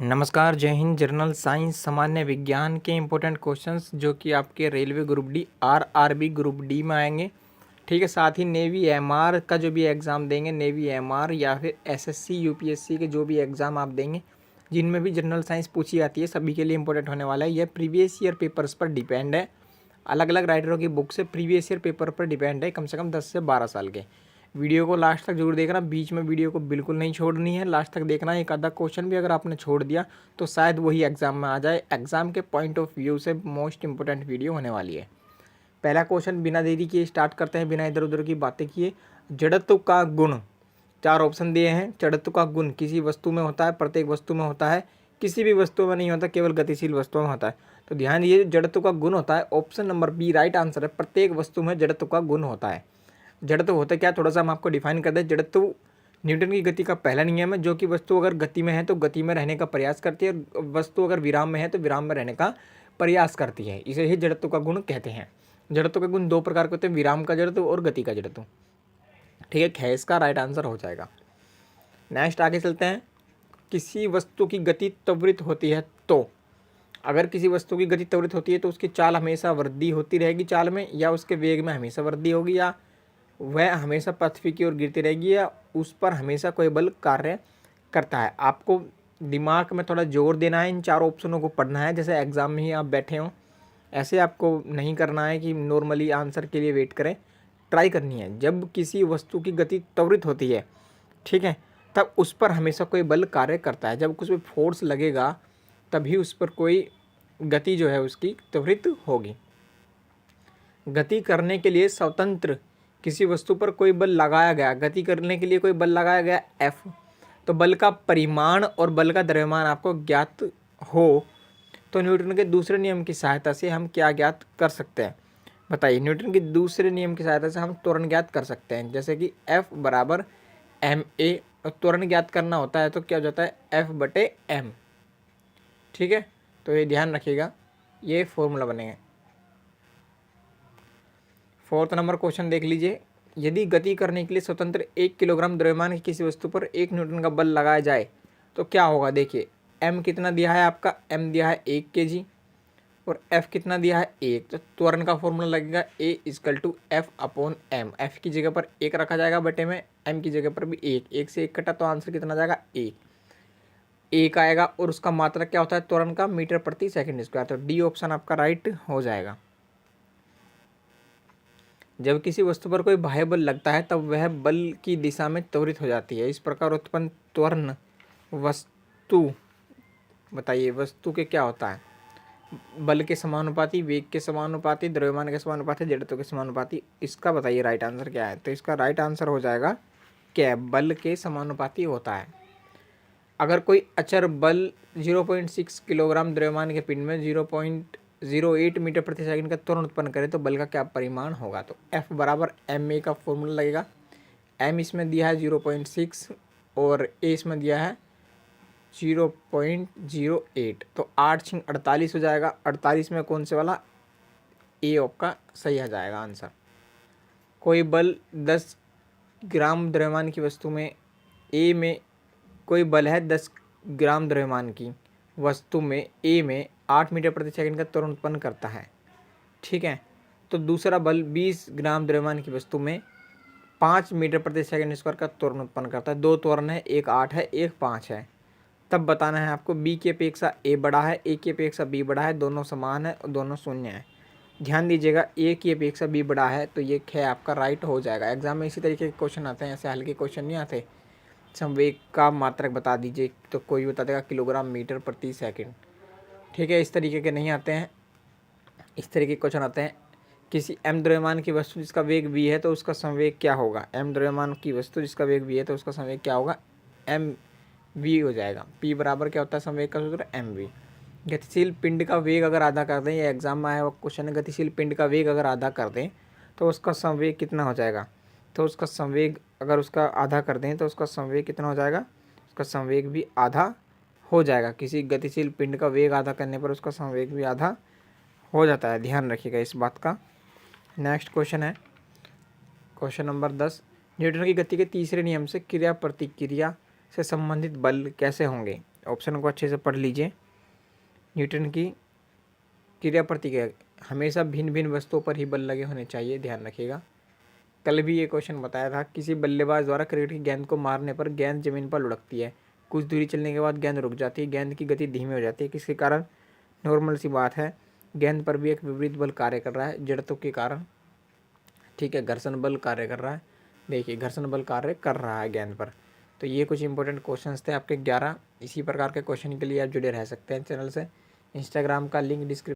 नमस्कार, जय Hind. General science सामान्य विज्ञान के इम्पोर्टेंट क्वेश्चंस जो कि आपके railway group D RRB group D में आएंगे। ठीक है, साथ ही नेवी एमआर का जो भी एग्ज़ाम देंगे, नेवी एमआर या फिर एसएससी यूपीएससी के जो भी एग्ज़ाम आप देंगे जिनमें भी जनरल साइंस पूछी जाती है, सभी के लिए इंपॉर्टेंट होने वाला है। यह प्रीवियस ईयर पेपर्स पर डिपेंड है। अलग अलग राइटरों की बुक से प्रीवियस ईयर पेपर पर डिपेंड है, कम से कम 10 से 12 साल के। वीडियो को लास्ट तक जरूर देखना, बीच में वीडियो को बिल्कुल नहीं छोड़नी है, लास्ट तक देखना। एक आधा क्वेश्चन भी अगर आपने छोड़ दिया तो शायद वही एग्जाम में आ जाए। एग्जाम के पॉइंट ऑफ व्यू से मोस्ट इंपॉर्टेंट वीडियो होने वाली है। पहला क्वेश्चन बिना देरी किए स्टार्ट करते हैं, बिना इधर उधर की बातें किए। जड़त्व का गुण, 4 ऑप्शन दिए हैं। जड़त्व का गुण किसी वस्तु में होता है, प्रत्येक वस्तु में होता है, किसी भी वस्तु में नहीं होता, केवल गतिशील वस्तुओं में होता है। तो ध्यान दीजिए, जड़त्व का गुण होता है। Option number B right answer है। प्रत्येक वस्तु में जड़त्व का गुण होता है। जड़त्व होता है क्या, थोड़ा सा हम आपको डिफाइन कर दें। जड़त्व न्यूटन की गति का पहला नियम है, जो कि वस्तु अगर गति में है तो गति में रहने का प्रयास करती है, और वस्तु अगर विराम में है तो विराम में रहने का प्रयास करती है। इसे ही जड़त्व का गुण कहते हैं। जड़त्व के गुण 2 प्रकार के होते हैं, विराम का जड़त्व और गति का जड़त्व। ठीक है, ख इसका राइट आंसर हो जाएगा। नेक्स्ट आगे चलते हैं। किसी वस्तु की गति त्वरित होती है तो, अगर किसी वस्तु की गति त्वरित होती है तो उसकी चाल हमेशा वृद्धि होती रहेगी चाल में, या उसके वेग में हमेशा वृद्धि होगी, या वह हमेशा पृथ्वी की ओर गिरती रहेगी, या उस पर हमेशा कोई बल कार्य करता है। आपको दिमाग में थोड़ा जोर देना है, इन 4 ऑप्शनों को पढ़ना है जैसे एग्जाम में ही आप बैठे हों। ऐसे आपको नहीं करना है कि नॉर्मली आंसर के लिए वेट करें। ट्राई करनी है। जब किसी वस्तु की गति त्वरित होती है, ठीक है, तब उस पर हमेशा कोई बल कार्य करता है। जब कुछ भी फोर्स लगेगा तभी उस पर कोई गति जो है उसकी त्वरित होगी। गति करने के लिए स्वतंत्र किसी वस्तु पर कोई बल लगाया गया, गति करने के लिए कोई बल लगाया गया F, तो बल का परिमाण और बल का द्रव्यमान आपको ज्ञात हो तो न्यूटन के दूसरे नियम की सहायता से हम क्या ज्ञात कर सकते हैं, बताइए। न्यूटन के दूसरे नियम की सहायता से हम त्वरण ज्ञात कर सकते हैं, जैसे कि F बराबर ma, और त्वरण ज्ञात करना होता है तो क्या हो जाता है F/m। ठीक है, तो ये ध्यान रखिएगा, ये फॉर्मूला बनेगा। 4th नंबर क्वेश्चन देख लीजिए। यदि गति करने के लिए स्वतंत्र 1 किलोग्राम द्रव्यमान की किसी वस्तु पर 1 न्यूटन का बल लगाया जाए तो क्या होगा। देखिए, m कितना दिया है आपका, m दिया है 1 kg और f कितना दिया है 1। तो त्वरण का फॉर्मूला लगेगा A = F/m। f की जगह पर 1 रखा जाएगा बटे में, m की जगह पर भी 1, 1 से 1 कटा तो आंसर कितना जाएगा 1 आएगा। और उसका मात्रक क्या होता है त्वरण का, मीटर प्रति सेकंड स्क्वायर। तो डी ऑप्शन आपका राइट हो जाएगा। जब किसी वस्तु पर कोई बाह्य बल लगता है तब वह बल की दिशा में त्वरित हो जाती है। इस प्रकार उत्पन्न त्वरण वस्तु, बताइए वस्तु के क्या होता है, बल के समानुपाती, वेग के समानुपाती, द्रव्यमान के समानुपाती, जड़त्व के समानुपाती। इसका बताइए राइट आंसर क्या है। तो इसका राइट आंसर हो जाएगा क्या, बल के समानुपाती होता है। अगर कोई अचर बल 0.6 किलोग्राम द्रव्यमान के पिंड में 0.08 मीटर प्रति सेकंड का त्वरण उत्पन्न करे तो बल का क्या परिमाण होगा। तो F बराबर ma का फॉर्मूला लगेगा। m इसमें दिया है 0.6 और a इसमें दिया है 0.08, तो 8×48 हो जाएगा। 48 में कौन से वाला, a आपका सही आ जाएगा आंसर। कोई बल 10 ग्राम द्रव्यमान की वस्तु में, a में कोई बल है 10 ग्राम द्रव्यमान की वस्तु में a में 8 मीटर प्रति सेकंड का त्वरण उत्पन्न करता है। ठीक है, तो दूसरा बल 20 ग्राम द्रव्यमान की वस्तु में 5 मीटर प्रति सेकंड स्क्वायर का त्वरण उत्पन्न करता है। 2 त्वरण है, एक 8 है, एक 5 है। तब बताना है आपको b की अपेक्षा a बड़ा है, a की अपेक्षा b बड़ा है, दोनों समान है और दोनों शून्य है। ध्यान दीजिएगा, a की अपेक्षा b बड़ा है तो ये ख आपका राइट हो जाएगा। एग्जाम में इसी तरीके के क्वेश्चन आते हैं, ऐसे हल्के क्वेश्चन नहीं आते। संवेग का मात्रक बता दीजिए तो कोई बता देगा किलोग्राम मीटर प्रति सेकंड। ठीक है, इस तरीके के नहीं आते हैं, इस तरीके के क्वेश्चन आते हैं। किसी m द्रव्यमान की वस्तु जिसका वेग v है तो उसका संवेग क्या होगा। m द्रव्यमान की वस्तु जिसका वेग v है तो उसका संवेग क्या होगा, mv हो जाएगा। p बराबर क्या होता है संवेग का सूत्र, mv। गतिशील पिंड का वेग अगर आधा कर दें, ये एग्जाम में आया हुआ क्वेश्चन है, गतिशील पिंड का वेग अगर आधा कर दें तो उसका संवेग कितना हो जाएगा। तो उसका संवेग अगर उसका आधा कर दें तो उसका संवेग कितना हो जाएगा, उसका संवेग भी आधा हो जाएगा। किसी गतिशील पिंड का वेग आधा करने पर उसका संवेग भी आधा हो जाता है, ध्यान रखिएगा इस बात का। नेक्स्ट क्वेश्चन है क्वेश्चन नंबर 10। न्यूटन की गति के तीसरे नियम से क्रिया प्रतिक्रिया से संबंधित बल कैसे होंगे। ऑप्शन को अच्छे से पढ़ लीजिए। न्यूटन की क्रिया प्रतिक्रिया, हमेशा भिन्न भिन्न वस्तुओं पर ही बल लगे होने चाहिए, ध्यान रखिएगा। कल भी ये क्वेश्चन बताया था, किसी बल्लेबाज द्वारा क्रिकेट की गेंद को मारने पर गेंद जमीन पर लुढ़कती है, कुछ दूरी चलने के बाद गेंद रुक जाती है, गेंद की गति धीमी हो जाती है, किसके कारण? नॉर्मल सी बात है, गेंद पर भी एक विपरीत बल कार्य कर रहा है, जड़त्व के कारण। ठीक है, घर्षण बल कार्य कर रहा है। देखिए, घर्षण बल कार्य कर रहा है गेंद पर। तो ये कुछ इंपॉर्टेंट क्वेश्चंस थे आपके 11। इसी प्रकार के क्वेश्चन के लिए आप जुड़े रह सकते हैं चैनल से। इंस्टाग्राम का लिंक डिस्क्रिप्शन